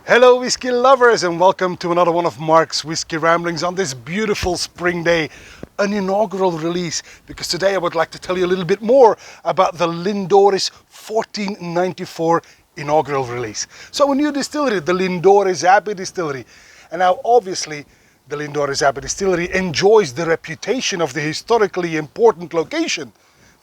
Hello whiskey lovers, and welcome to another one of Mark's Whiskey Ramblings on this beautiful spring day, an inaugural release, because today I would like to tell you a little bit more about the Lindores 1494 inaugural release. So a new distillery, the Lindores Abbey Distillery, and now obviously the Lindores Abbey Distillery enjoys the reputation of the historically important location,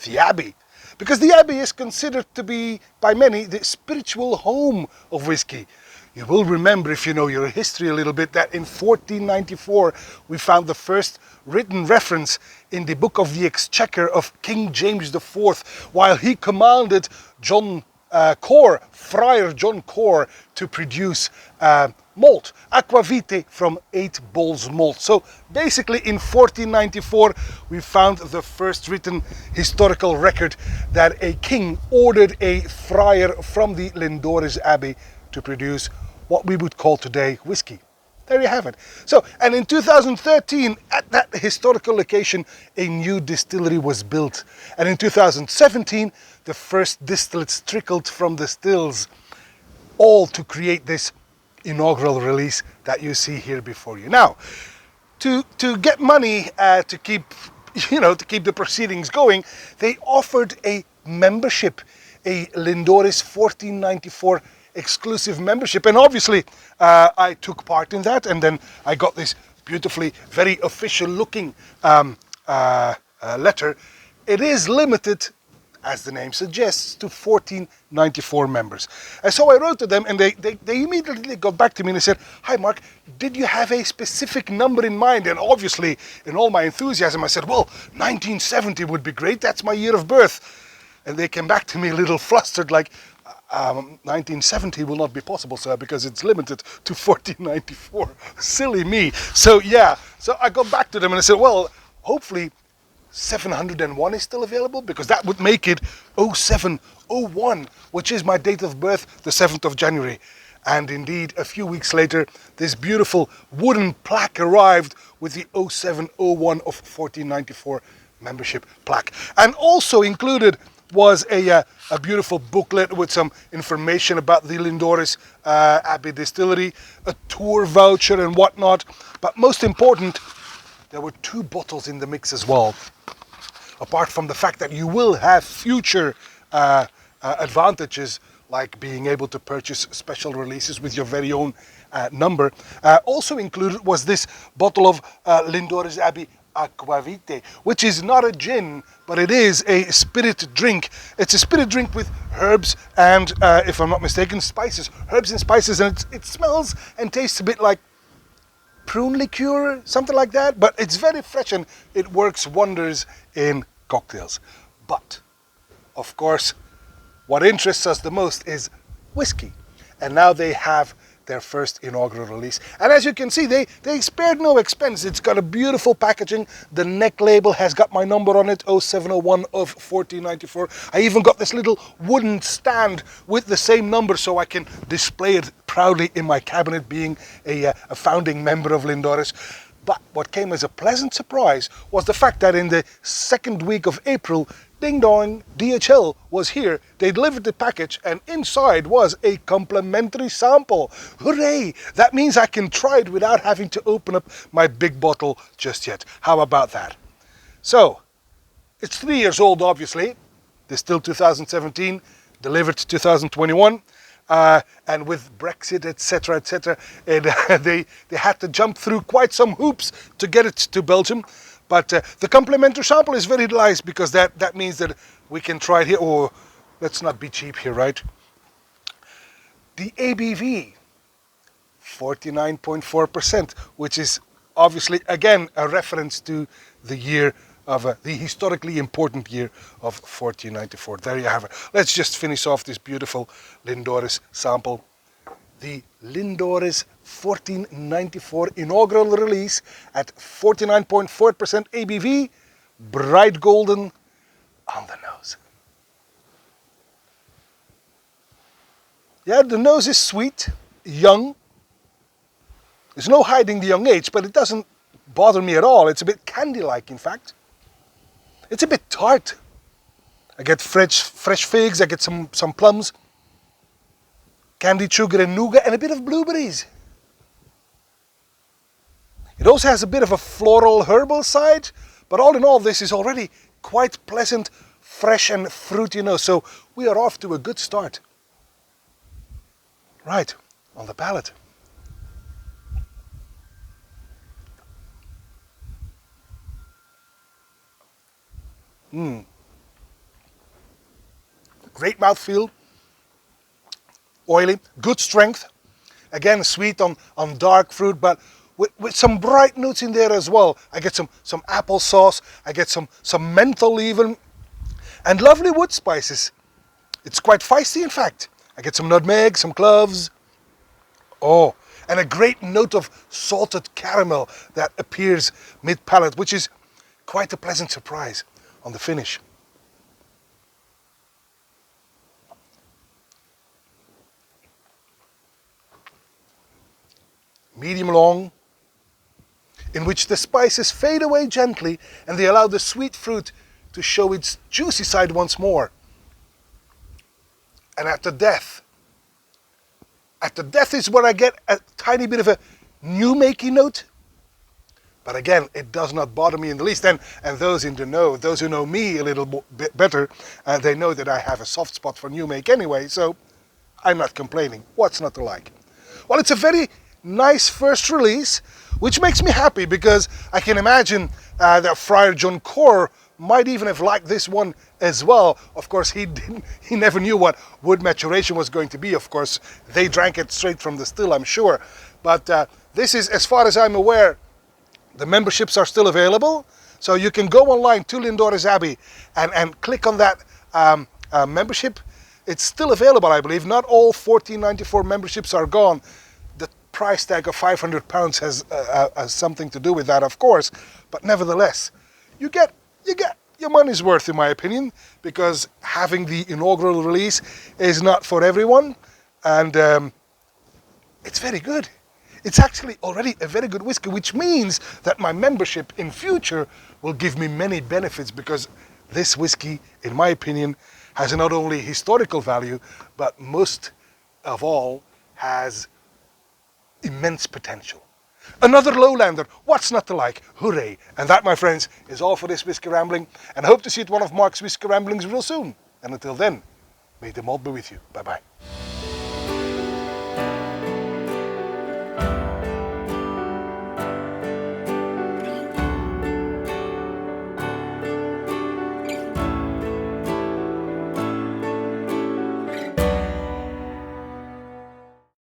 the Abbey, because the Abbey is considered to be by many the spiritual home of whiskey. You will remember, if you know your history a little bit, that in 1494 we found the first written reference in the Book of the Exchequer of King James IV, while he commanded John Cor, Friar John Cor, to produce malt, aqua vitae from 8 bols malt. So basically in 1494 we found the first written historical record that a king ordered a friar from the Lindores Abbey to produce what we would call today whiskey. There you have it. So, and in 2013, at that historical location, a new distillery was built. And in 2017, the first distillates trickled from the stills, all to create this inaugural release that you see here before you. Now, to get money to keep the proceedings going, they offered a membership, a Lindores 1494 exclusive membership, and obviously I took part in that, and then I got this beautifully, very official looking letter. It is limited, as the name suggests, to 1494 members. And so I wrote to them, and they immediately got back to me and they said, "Hi Mark, did you have a specific number in mind?" And obviously, in all my enthusiasm, I said, "Well, 1970 would be great, that's my year of birth." And they came back to me a little flustered, like, 1970 will not be possible, sir, because it's limited to 1494. Silly me. So yeah, so I got back to them and I said, well, hopefully 701 is still available, because that would make it 0701, which is my date of birth, the 7th of January. And indeed, a few weeks later, this beautiful wooden plaque arrived with the 0701 of 1494 membership plaque. And also included was a beautiful booklet with some information about the Lindores Abbey Distillery, a tour voucher and whatnot. But most important, there were 2 bottles in the mix as well. Apart from the fact that you will have future advantages, like being able to purchase special releases with your very own number. Also included was this bottle of Lindores Abbey aqua vitae, which is not a gin, but it is a spirit drink. It's a spirit drink with herbs and, if I'm not mistaken, spices. Herbs and spices, and it smells and tastes a bit like prune liqueur, something like that, but it's very fresh and it works wonders in cocktails. But, of course, what interests us the most is whiskey. And now they have their first inaugural release. And as you can see, they spared no expense. It's got a beautiful packaging. The neck label has got my number on it, 0701 of 1494. I even got this little wooden stand with the same number so I can display it proudly in my cabinet, being a founding member of Lindores. But what came as a pleasant surprise was the fact that in the second week of April, ding dong, DHL was here. They delivered the package, and inside was a complimentary sample. Hooray! That means I can try it without having to open up my big bottle just yet. How about that? So, it's 3 years old, obviously. Distilled 2017, delivered 2021. And with Brexit, etc., etc., they had to jump through quite some hoops to get it to Belgium. But the complimentary sample is very nice, because that means that we can try it here. Or let's not be cheap here, right? The ABV, 49.4%, which is obviously, again, a reference to the year of the historically important year of 1494. There you have it. Let's just finish off this beautiful Lindores sample. The Lindores 1494 inaugural release at 49.4% ABV, bright golden on the nose. Yeah, the nose is sweet, young. There's no hiding the young age, but it doesn't bother me at all. It's a bit candy-like, in fact. It's a bit tart. I get fresh figs, I get some plums. candied sugar and nougat, and a bit of blueberries. It also has a bit of a floral herbal side, but all in all, this is already quite pleasant, fresh and fruity nose. So we are off to a good start. Right, on the palate. Great mouthfeel, oily, good strength. Again, sweet on dark fruit, but with some bright notes in there as well. I get some applesauce, I get some menthol even, and lovely wood spices. It's quite feisty, in fact. I get some nutmeg, some cloves. Oh, and a great note of salted caramel that appears mid-palate, which is quite a pleasant surprise on the finish. Medium long, in which the spices fade away gently and they allow the sweet fruit to show its juicy side once more. And at the death is where I get a tiny bit of a new makey note. But again, it does not bother me in the least. And those in the know, those who know me a little bit better, they know that I have a soft spot for new make anyway, so I'm not complaining. What's not to like? Well, it's a very nice first release, which makes me happy because I can imagine that Friar John Cor might even have liked this one as well. Of course, he never knew what wood maturation was going to be. Of course, they drank it straight from the still, I'm sure. But this is, as far as I'm aware, the memberships are still available. So you can go online to Lindores Abbey and click on that membership. It's still available, I believe. Not all 14.94 memberships are gone. The price tag of £500 has something to do with that, of course. But nevertheless, you get your money's worth, in my opinion, because having the inaugural release is not for everyone, and it's very good. It's actually already a very good whiskey, which means that my membership in future will give me many benefits, because this whiskey, in my opinion, has not only historical value, but most of all has immense potential. Another lowlander, what's not to like? Hooray! And that, my friends, is all for this Whiskey Rambling, and I hope to see you at one of Mark's Whiskey Ramblings real soon. And until then, may the malt be with you. Bye-bye.